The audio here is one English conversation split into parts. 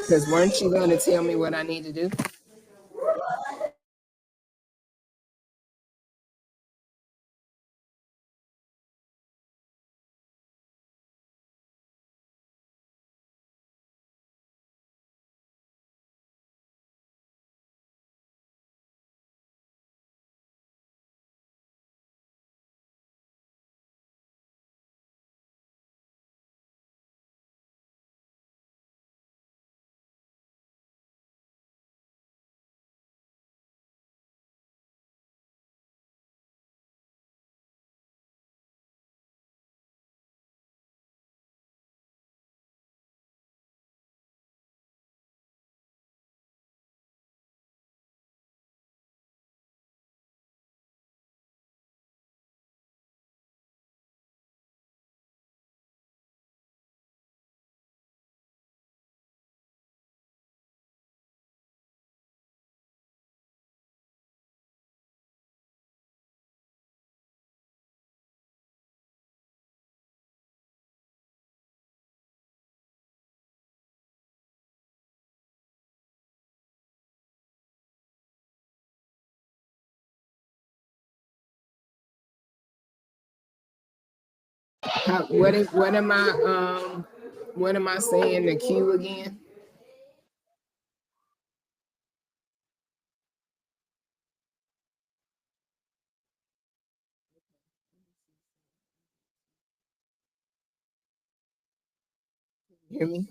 Because weren't you going to tell me what I need to do? What am what am I saying? The queue again? Hear me?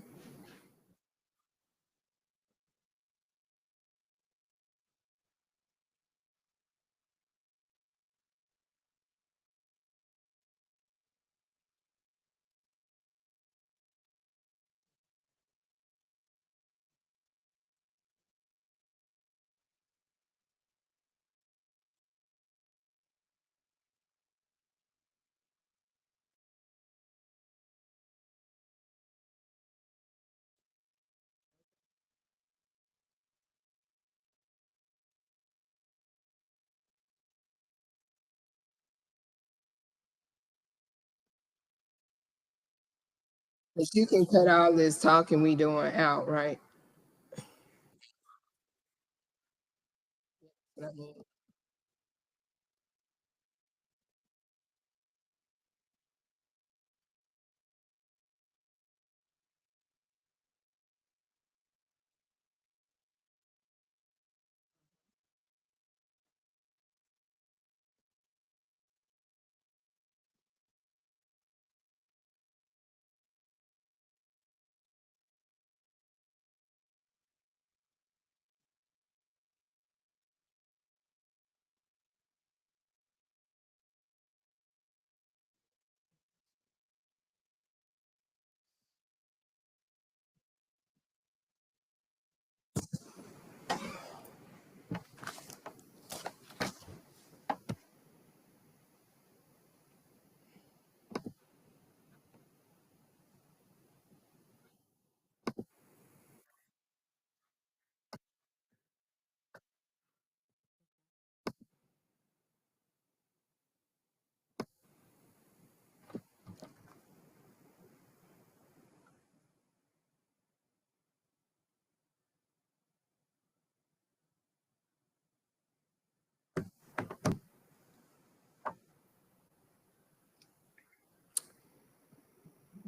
But you can cut all this talking we doing out, right? I mean,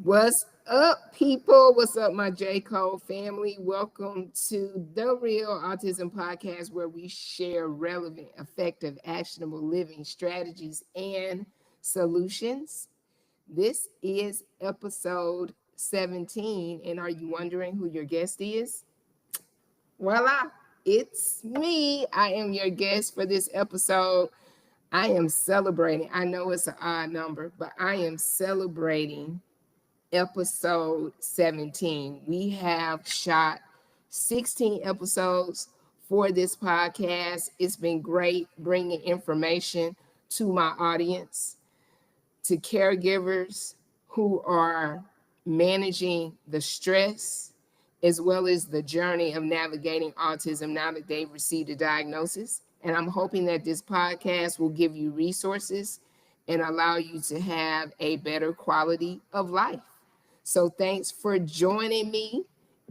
what's up, people? What's up, my J. Cole family? Welcome to the Real Autism Podcast, where we share relevant, effective, actionable living strategies and solutions. This is episode 17. And are you wondering who your guest is? Voila, it's me. I am your guest for this episode. I am celebrating. I know it's an odd number, but I am celebrating episode 17. We have shot 16 episodes for this podcast. It's been great bringing information to my audience, to caregivers who are managing the stress as well as the journey of navigating autism now that they've received a diagnosis. And I'm hoping that this podcast will give you resources and allow you to have a better quality of life. So thanks for joining me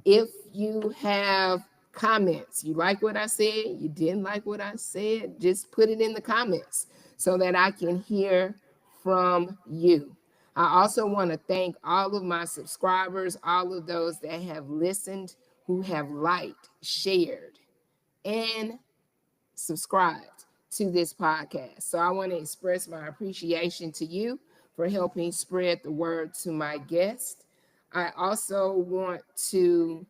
If you have comments, you like what I said, you didn't like what I said, just put it in the comments so that I can hear from you. I also want to thank all of my subscribers, all of those that have listened, who have liked, shared, and subscribed to this podcast. So I want to express my appreciation to you for helping spread the word to my guest. I also want to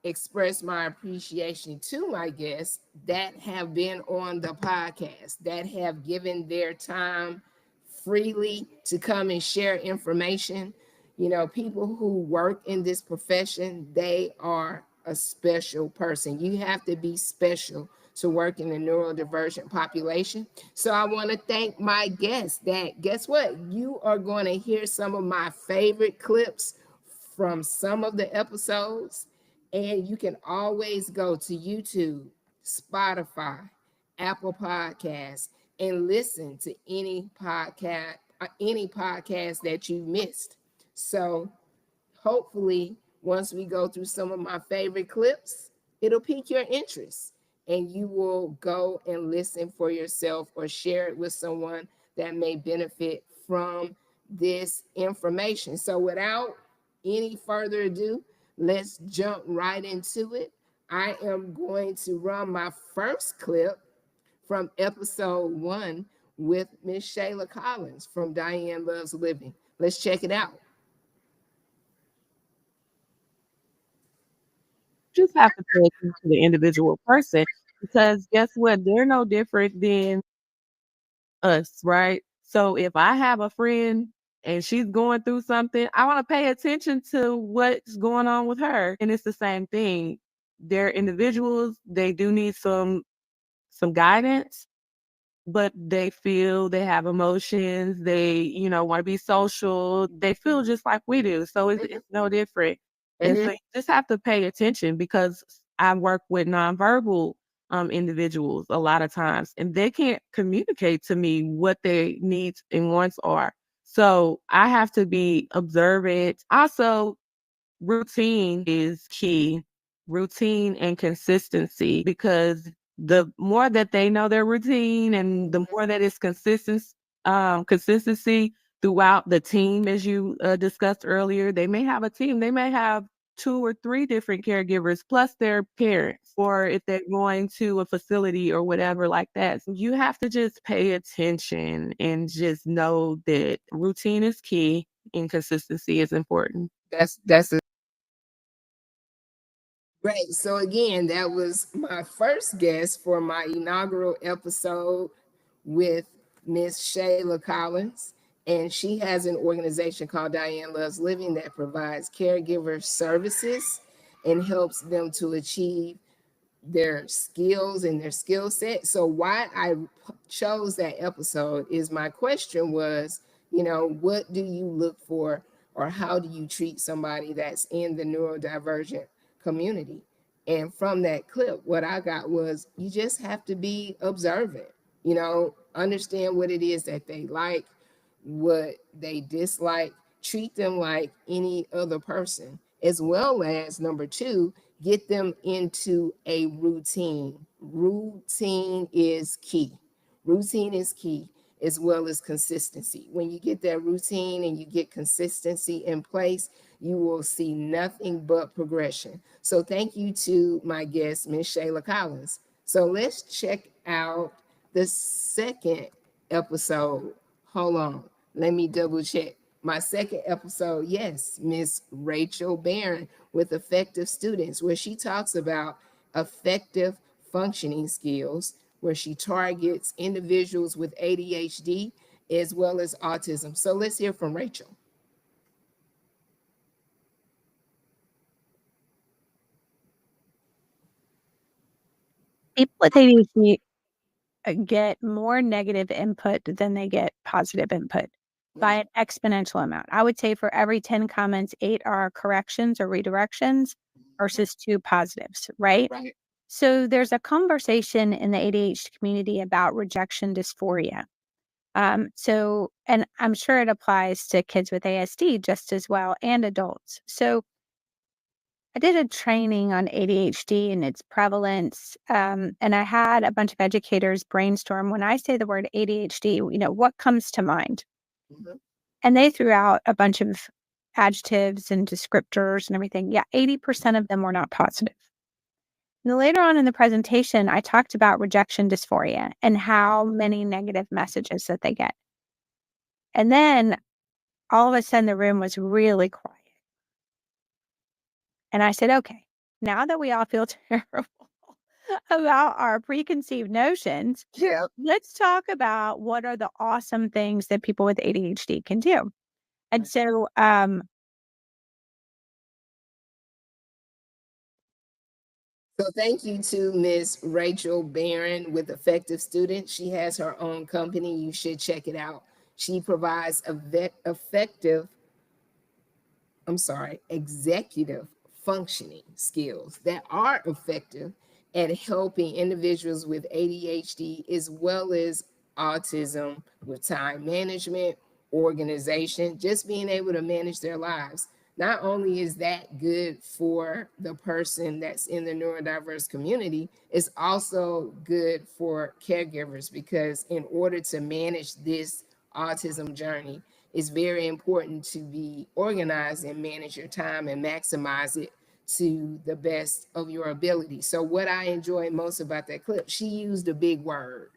express my appreciation to my guests that have been on the podcast, that have given their time freely to come and share information. You know, people who work in this profession, they are a special person. You have to be special to work in the neurodivergent population. So I want to thank my guests that, guess what? You are going to hear some of my favorite clips from some of the episodes. And you can always go to YouTube, Spotify, Apple Podcasts, and listen to any podcast that you missed. So hopefully, once we go through some of my favorite clips, it'll pique your interest and you will go and listen for yourself or share it with someone that may benefit from this information. So without any further ado, let's jump right into it. I am going to run my first clip from episode 1 with Miss Shayla Collins from Diane Loves Living. Let's check it out. Just have to pay attention to the individual person because guess what? They're no different than us, right? So if I have a friend and she's going through something, I want to pay attention to what's going on with her. And it's the same thing. They're individuals, they do need some guidance, but they feel they have emotions, they, want to be social, they feel just like we do. So it's no different. And so you just have to pay attention because I work with nonverbal individuals a lot of times, and they can't communicate to me what their needs and wants are. So I have to be observant. Also, routine is key. Routine and consistency, because the more that they know their routine and the more that it's consistency throughout the team, as you discussed earlier, they may have a team. They may have 2 or 3 different caregivers plus their parents, or if they're going to a facility or whatever like that. So you have to just pay attention and just know that routine is key and consistency is important. That's a Great. So again, that was my first guest for my inaugural episode with Miss Shayla Collins. And she has an organization called Diane Loves Living that provides caregiver services and helps them to achieve their skills and their skill set. So why I chose that episode is my question was, what do you look for or how do you treat somebody that's in the neurodivergent community? And from that clip, what I got was you just have to be observant, understand what it is that they like, what they dislike, treat them like any other person, as well as number 2, get them into a routine. Routine is key. Routine is key, as well as consistency. When you get that routine and you get consistency in place, you will see nothing but progression. So thank you to my guest, Ms. Shayla Collins. So let's check out the second episode. Hold on, let me double check. My second episode, yes, Miss Rachel Barron with Effective Students, where she talks about effective functioning skills, where she targets individuals with ADHD as well as autism. So let's hear from Rachel. People with ADHD get more negative input than they get positive input by an exponential amount. I would say for every 10 comments, 8 are corrections or redirections versus 2 positives, right? Right. So there's a conversation in the ADHD community about rejection dysphoria. And I'm sure it applies to kids with ASD just as well and adults. So I did a training on ADHD and its prevalence, and I had a bunch of educators brainstorm. When I say the word ADHD, what comes to mind? Mhm. And they threw out a bunch of adjectives and descriptors and everything. Yeah, 80% of them were not positive. Now, later on in the presentation, I talked about rejection dysphoria and how many negative messages that they get. And then all of a sudden, the room was really quiet. And I said, okay, now that we all feel terrible about our preconceived notions, Yeah. let's talk about what are the awesome things that people with ADHD can do. And so, So thank you to Miss Rachel Barron with Effective Students. She has her own company. You should check it out. She provides executive functioning skills that are effective at helping individuals with ADHD as well as autism with time management, organization, just being able to manage their lives. Not only is that good for the person that's in the neurodiverse community, it's also good for caregivers because in order to manage this autism journey, it's very important to be organized and manage your time and maximize it to the best of your ability. So what I enjoyed most about that clip, she used a big word,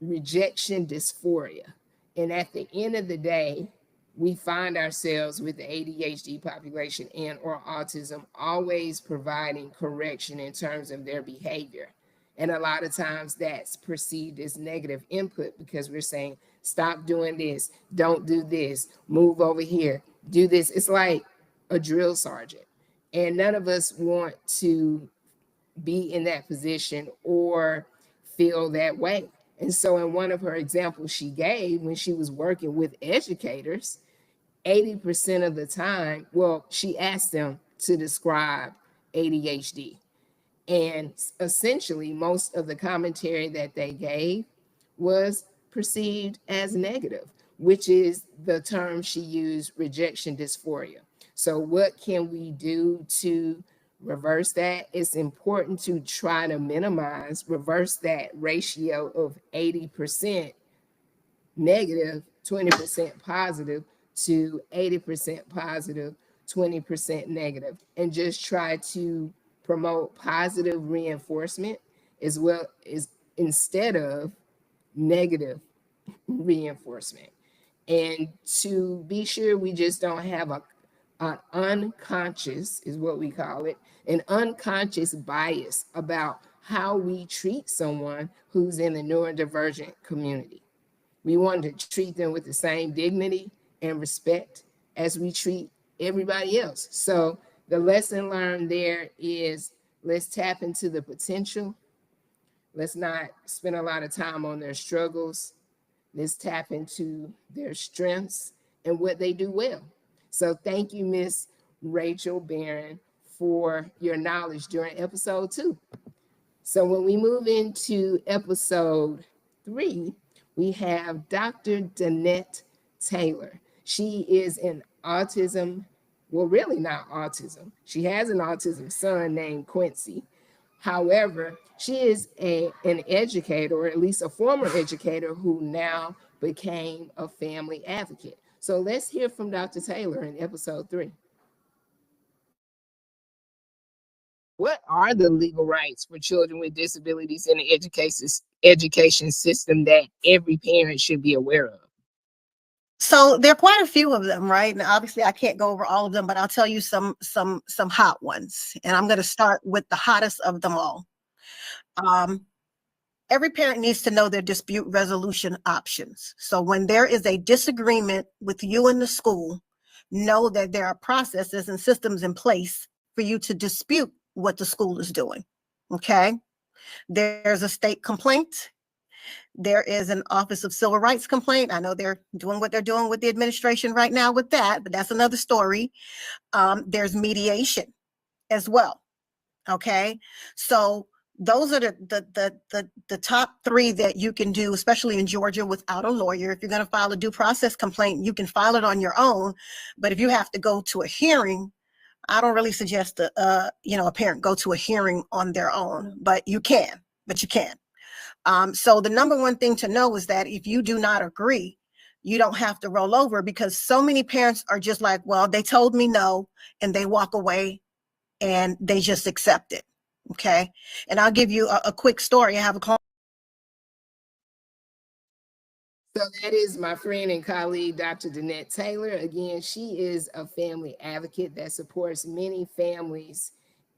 rejection dysphoria. And at the end of the day, we find ourselves with the ADHD population and or autism always providing correction in terms of their behavior. And a lot of times that's perceived as negative input because we're saying, stop doing this, don't do this, move over here, do this. It's like a drill sergeant. And none of us want to be in that position or feel that way. And so, in one of her examples she gave when she was working with educators, 80% of the time, well, she asked them to describe ADHD. And essentially, most of the commentary that they gave was perceived as negative, which is the term she used, rejection dysphoria. So, what can we do to reverse that? It's important to try to reverse that ratio of 80% negative, 20% positive to 80% positive, 20% negative, and just try to promote positive reinforcement as well as instead of negative reinforcement. And to be sure we just don't have an unconscious, is what we call it, an unconscious bias about how we treat someone who's in the neurodivergent community. We want to treat them with the same dignity and respect as we treat everybody else. So the lesson learned there is let's tap into the potential. Let's not spend a lot of time on their struggles. Let's tap into their strengths and what they do well. So thank you, Miss Rachel Barron, for your knowledge during episode 2. So when we move into episode 3, we have Dr. Danette Taylor. She is an autism, well, really not autism. She has an autism son named Quincy. However, she is an educator, or at least a former educator, who now became a family advocate. So let's hear from Dr. Taylor in episode 3. What are the legal rights for children with disabilities in the education system that every parent should be aware of? So there are quite a few of them, right? And obviously I can't go over all of them, but I'll tell you some hot ones. And I'm going to start with the hottest of them all. Every parent needs to know their dispute resolution options. So when there is a disagreement with you in the school, know that there are processes and systems in place for you to dispute what the school is doing. Okay. There's a state complaint. There is an Office of Civil Rights complaint. I know they're doing what they're doing with the administration right now with that, but that's another story. There's mediation as well. Okay. So those are the top 3 that you can do, especially in Georgia, without a lawyer. If you're going to file a due process complaint, you can file it on your own. But if you have to go to a hearing, I don't really suggest a parent go to a hearing on their own, but you can. So the number one thing to know is that if you do not agree, you don't have to roll over, because so many parents are just like, well, they told me no, and they walk away and they just accept it. Okay. And I'll give you a quick story. I have a call. So that is my friend and colleague, Dr. Danette Taylor. Again, she is a family advocate that supports many families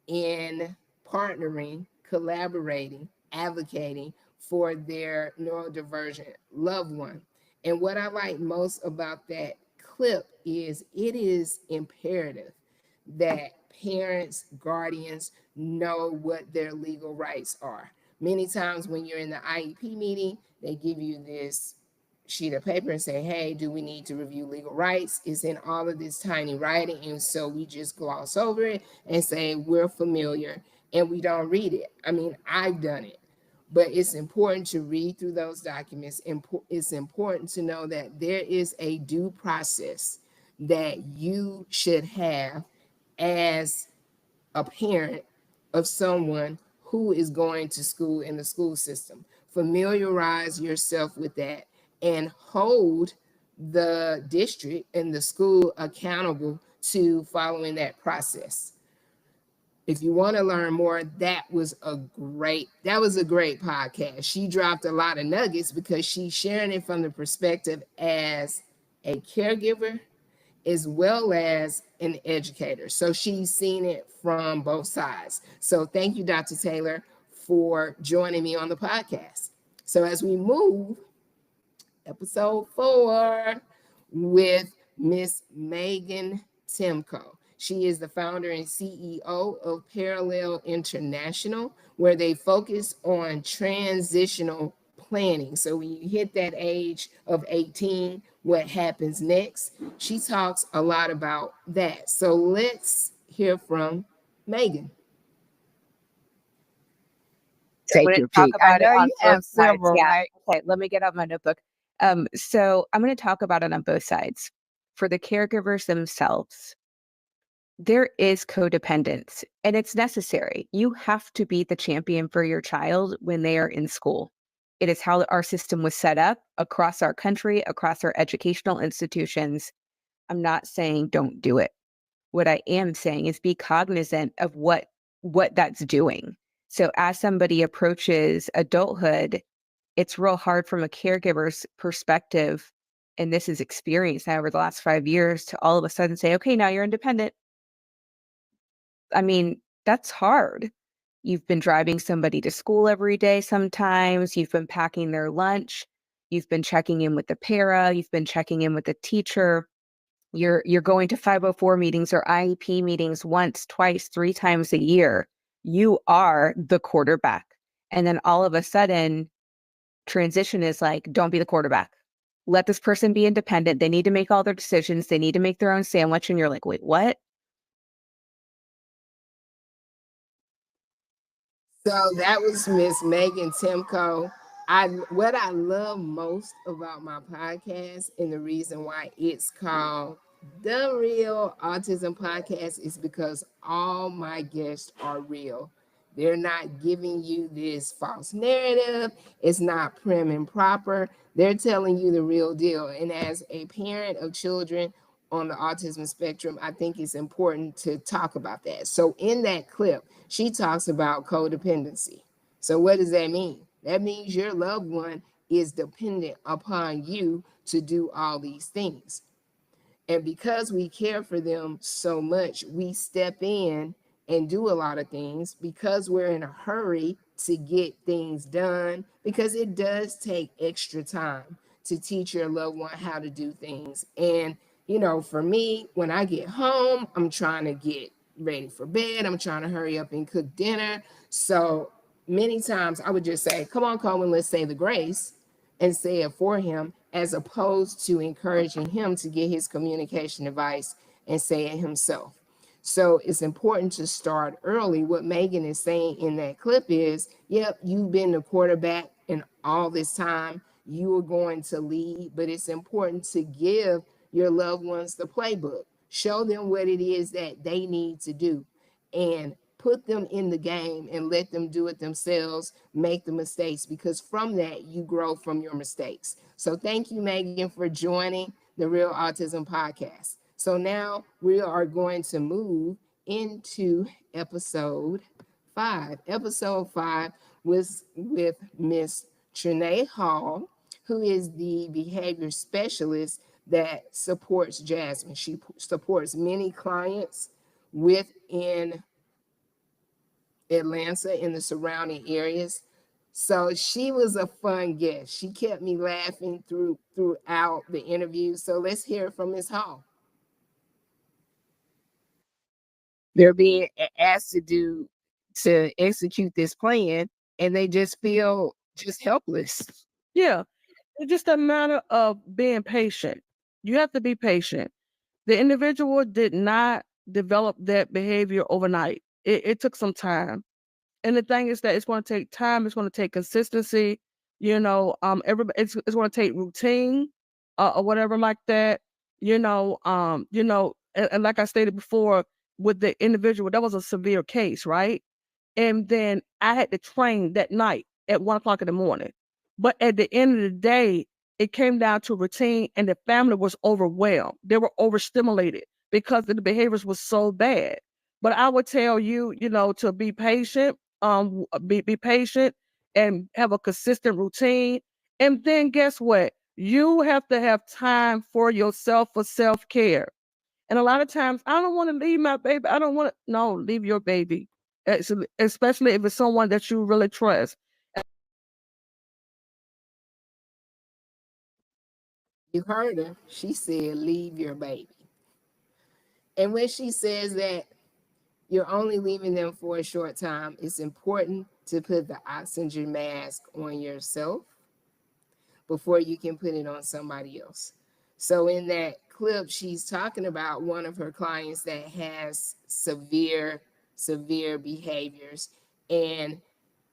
in partnering, collaborating, advocating for their neurodivergent loved one. And what I like most about that clip is it is imperative that parents, guardians know what their legal rights are. Many times when you're in the IEP meeting, they give you this sheet of paper and say, hey, do we need to review legal rights? It's in all of this tiny writing. And so we just gloss over it and say, we're familiar, and we don't read it. I mean, I've done it, but it's important to read through those documents. It's important to know that there is a due process that you should have as a parent of someone who is going to school in the school system. Familiarize yourself with that and hold the district and the school accountable to following that process. If you want to learn more, that was a great podcast. She dropped a lot of nuggets because she's sharing it from the perspective as a caregiver as well as an educator. So she's seen it from both sides. So thank you, Dr. Taylor, for joining me on the podcast. So as we move, episode 4 with Miss Megan Timko. She is the founder and CEO of Parallel International, where they focus on transitional planning. So when you hit that age of 18, what happens next? She talks a lot about that. So let's hear from Megan. Take your pick. I know you have several, yeah. right? Okay, let me get out my notebook. So I'm going to talk about it on both sides. For the caregivers themselves, there is codependence, and it's necessary. You have to be the champion for your child when they are in school. It is how our system was set up across our country, across our educational institutions. I'm not saying don't do it. What I am saying is be cognizant of what that's doing. So as somebody approaches adulthood, it's real hard from a caregiver's perspective, and this is experience now over the last 5 years, to all of a sudden say, okay, now you're independent. I mean, that's hard. You've been driving somebody to school every day sometimes, you've been packing their lunch, you've been checking in with the para, you've been checking in with the teacher. You're going to 504 meetings or IEP meetings once, twice, 3 times a year. You are the quarterback. And then all of a sudden, transition is like, don't be the quarterback. Let this person be independent. They need to make all their decisions. They need to make their own sandwich. And you're like, wait, what? So that was Miss Megan Timko. What I love most about my podcast, and the reason why it's called The Real Autism Podcast, is because all my guests are real. They're not giving you this false narrative. It's not prim and proper. They're telling you the real deal. And as a parent of children on the autism spectrum, I think it's important to talk about that. So in that clip, she talks about codependency. So what does that mean? That means your loved one is dependent upon you to do all these things. And because we care for them so much, we step in and do a lot of things because we're in a hurry to get things done, because it does take extra time to teach your loved one how to do things. And, for me, when I get home, I'm trying to get ready for bed. I'm trying to hurry up and cook dinner. So many times I would just say, come on, Coleman, let's say the grace, and say it for him, as opposed to encouraging him to get his communication device and say it himself. So it's important to start early. What Megan is saying in that clip is, yep, you've been the quarterback and all this time you are going to lead, but it's important to give your loved ones the playbook. show them what it is that they need to do, and put them in the game and let them do it themselves, make the mistakes, because from that you grow from your mistakes. So thank you, Megan, for joining the Real Autism Podcast. So now we are going to move into episode 5. Episode 5 was with Miss Trinae Hall, who is the behavior specialist that supports Jasmine. She supports many clients within Atlanta in the surrounding areas. So she was a fun guest. She kept me laughing throughout the interview. So let's hear from Ms. Hall. They're being asked to execute this plan, and they just feel just helpless. Yeah. It's just a matter of being patient. You have to be patient. The individual did not develop that behavior overnight. It took some time. And the thing is that it's going to take time. It's going to take consistency. Everybody, it's going to take routine, or whatever like that. And like I stated before, with the individual, that was a severe case, right? And then I had to train that night at 1:00 in the morning. But at the end of the day, it came down to routine, and the family was overwhelmed. They were overstimulated because the behaviors was so bad. But I would tell you, to be patient, be patient and have a consistent routine. And then guess what? You have to have time for yourself, for self-care. And a lot of times, I don't want to leave my baby. I don't want to, no, leave your baby. Especially if it's someone that you really trust. You heard her. She said, leave your baby. And when she says that you're only leaving them for a short time, it's important to put the oxygen mask on yourself before you can put it on somebody else. So in that clip, she's talking about one of her clients that has severe behaviors, and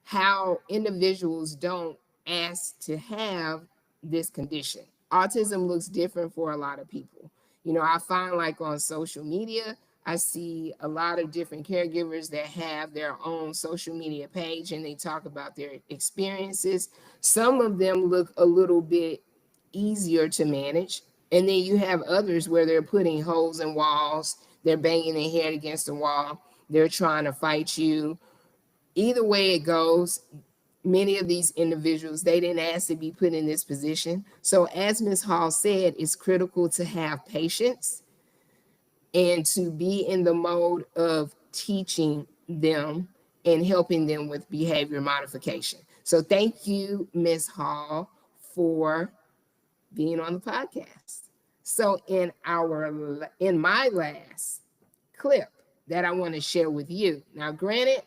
how individuals don't ask to have this condition. Autism looks different for a lot of people. I find, like, on social media, I see a lot of different caregivers that have their own social media page, and they talk about their experiences. Some of them look a little bit easier to manage. And then you have others where they're putting holes in walls, they're banging their head against the wall, they're trying to fight you. Either way it goes, many of these individuals, they didn't ask to be put in this position. So as Ms. Hall said, it's critical to have patience and to be in the mode of teaching them and helping them with behavior modification. So thank you, Ms. Hall, for being on the podcast. So in my last clip that I want to share with you. Now, granted,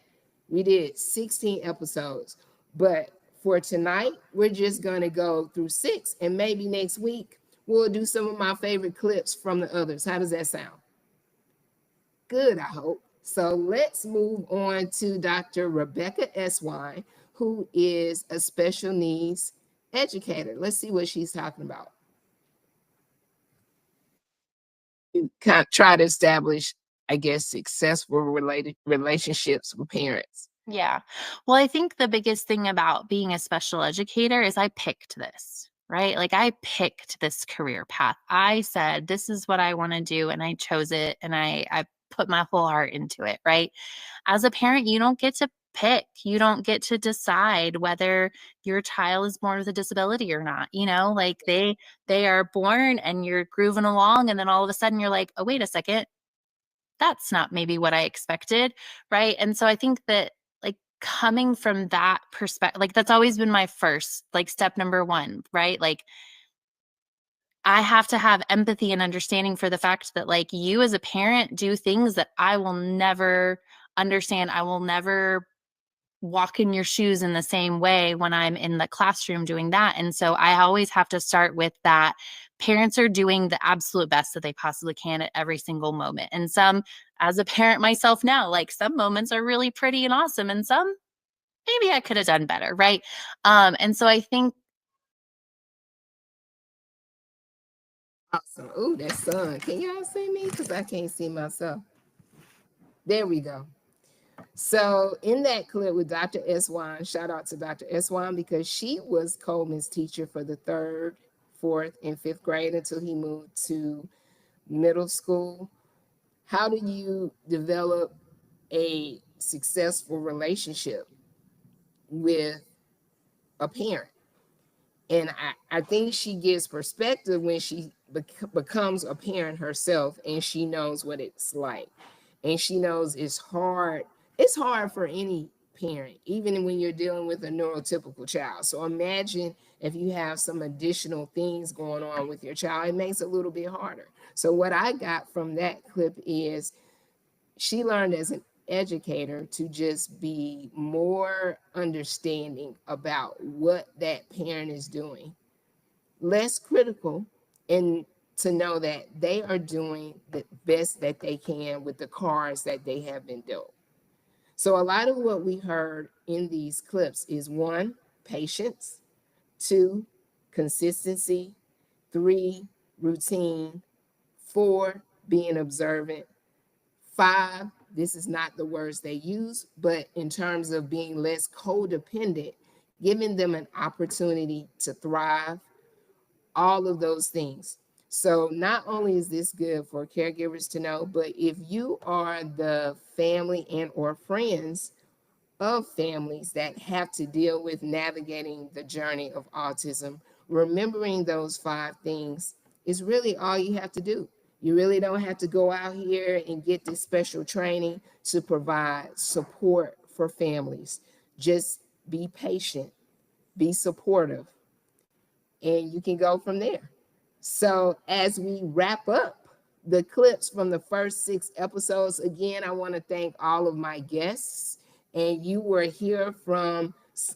we did 16 episodes, but for tonight, we're just going to go through 6, and maybe next week we'll do some of my favorite clips from the others. How does that sound? Good, I hope. So let's move on to Dr. Rebecca Eswine, who is a special needs educator. Let's see what she's talking about. You kind of try to establish, I guess, successful relationships with parents. Yeah. Well, I think the biggest thing about being a special educator is I picked this, right? Like, I picked this career path. I said, this is what I want to do, and I chose it, and I put my whole heart into it, right? As a parent, you don't get to pick. You don't get to decide whether your child is born with a disability or not. Like, they are born and you're grooving along, and then all of a sudden you're like, oh, wait a second, that's not maybe what I expected, right? And so I think that, like, coming from that perspective, like, that's always been my first, like, step number 1, right? Like, I have to have empathy and understanding for the fact that, like, you as a parent do things that I will never understand. I will never walk in your shoes in the same way when I'm in the classroom doing that. And so I always have to start with that. Parents are doing the absolute best that they possibly can at every single moment. And some, as a parent myself now, like, some moments are really pretty and awesome, and some maybe I could have done better, right? And so I think Awesome. Ooh, that sun. Can y'all see me? Because I can't see myself. There we go. So in that clip with Dr. Eswan, shout out to Dr. Eswan because she was Coleman's teacher for the 3rd, 4th, and 5th grade until he moved to middle school. How do you develop a successful relationship with a parent? And I think she gives perspective when she becomes a parent herself, and she knows what it's like. And she knows it's hard. It's hard for any parent, even when you're dealing with a neurotypical child. So imagine if you have some additional things going on with your child, it makes it a little bit harder. So what I got from that clip is she learned as an educator to just be more understanding about what that parent is doing, less critical, and to know that they are doing the best that they can with the cards that they have been dealt. So a lot of what we heard in these clips is 1, patience, 2, consistency, 3, routine, 4, being observant, 5, this is not the words they use, but in terms of being less codependent, giving them an opportunity to thrive, all of those things. So not only is this good for caregivers to know, but if you are the family and or friends of families that have to deal with navigating the journey of autism, remembering those 5 things is really all you have to do. You really don't have to go out here and get this special training to provide support for families. Just be patient, be supportive, and you can go from there. So as we wrap up the clips from the first 6 episodes, again, I want to thank all of my guests. And you were here from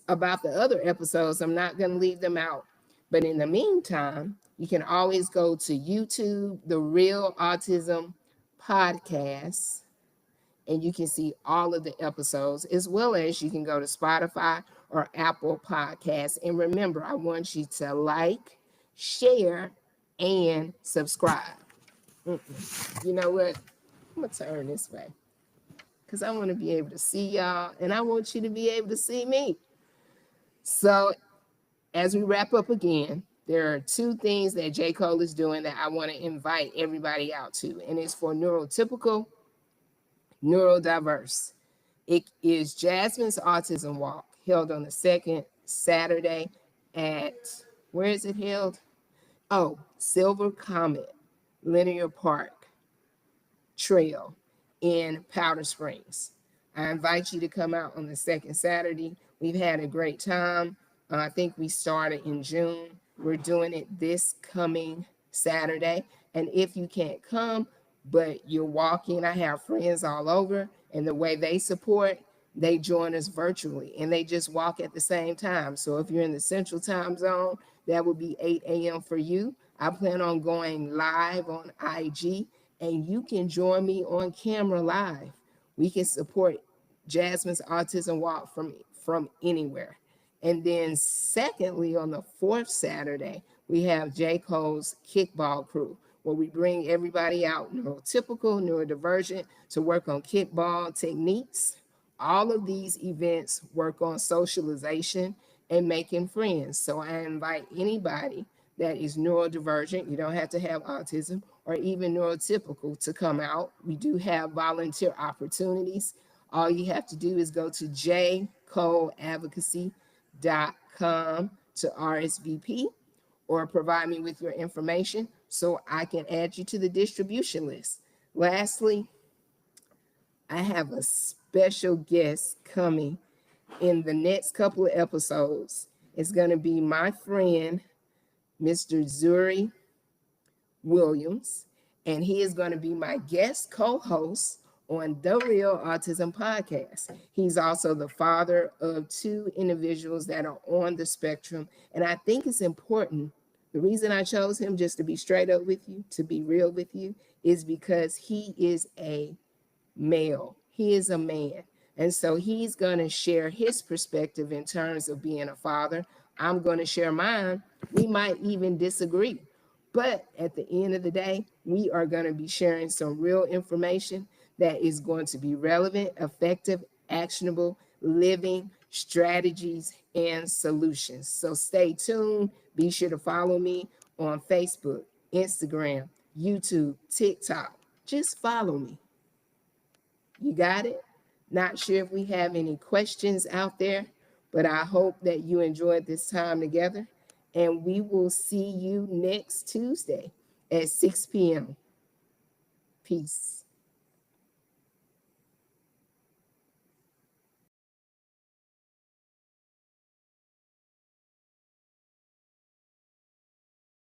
about the other episodes. I'm not going to leave them out. But in the meantime, you can always go to YouTube, The Real Autism Podcast, and you can see all of the episodes, as well as you can go to Spotify or Apple Podcasts. And remember, I want you to like, share, and subscribe. You know what? I'm going to turn this way because I want to be able to see y'all, and I want you to be able to see me. So as we wrap up again, there are 2 things that J. Cole is doing that I want to invite everybody out to, and it's for neurotypical, neurodiverse. It is Jasmine's Autism Walk, held on the 2nd Saturday at, where is it held? Oh, Silver Comet Linear Park Trail in Powder Springs. I invite you to come out on the 2nd Saturday. We've had a great time. I think we started in June. We're doing it this coming Saturday. And if you can't come, but you're walking, I have friends all over, and the way they support, they join us virtually and they just walk at the same time. So if you're in the Central Time Zone, that would be 8 a.m. for you. I plan on going live on IG, and you can join me on camera live. We can support Jasmine's Autism Walk from anywhere. And then secondly, on the 4th Saturday, we have J. Cole's Kickball Crew, where we bring everybody out, neurotypical, neurodivergent, to work on kickball techniques. All of these events work on socialization and making friends. So I invite anybody that is neurodivergent, you don't have to have autism, or even neurotypical to come out. We do have volunteer opportunities. All you have to do is go to jcoleadvocacy.com to RSVP or provide me with your information so I can add you to the distribution list. Lastly, I have a special guest coming in the next couple of episodes. It's going to be my friend, Mr. Zuri Williams, and he is going to be my guest co-host on The Real Autism Podcast. He's also the father of 2 individuals that are on the spectrum, and I think it's important. The reason I chose him, just to be straight up with you, to be real with you, is because he is a male. He is a man. And so he's going to share his perspective in terms of being a father. I'm going to share mine. We might even disagree, But at the end of the day, we are going to be sharing some real information that is going to be relevant, effective, actionable, living strategies and solutions. So stay tuned. Be sure to follow me on Facebook, Instagram, YouTube, TikTok. Just follow me. You got it? Not sure if we have any questions out there, but I hope that you enjoyed this time together. And we will see you next Tuesday at 6 p.m. Peace.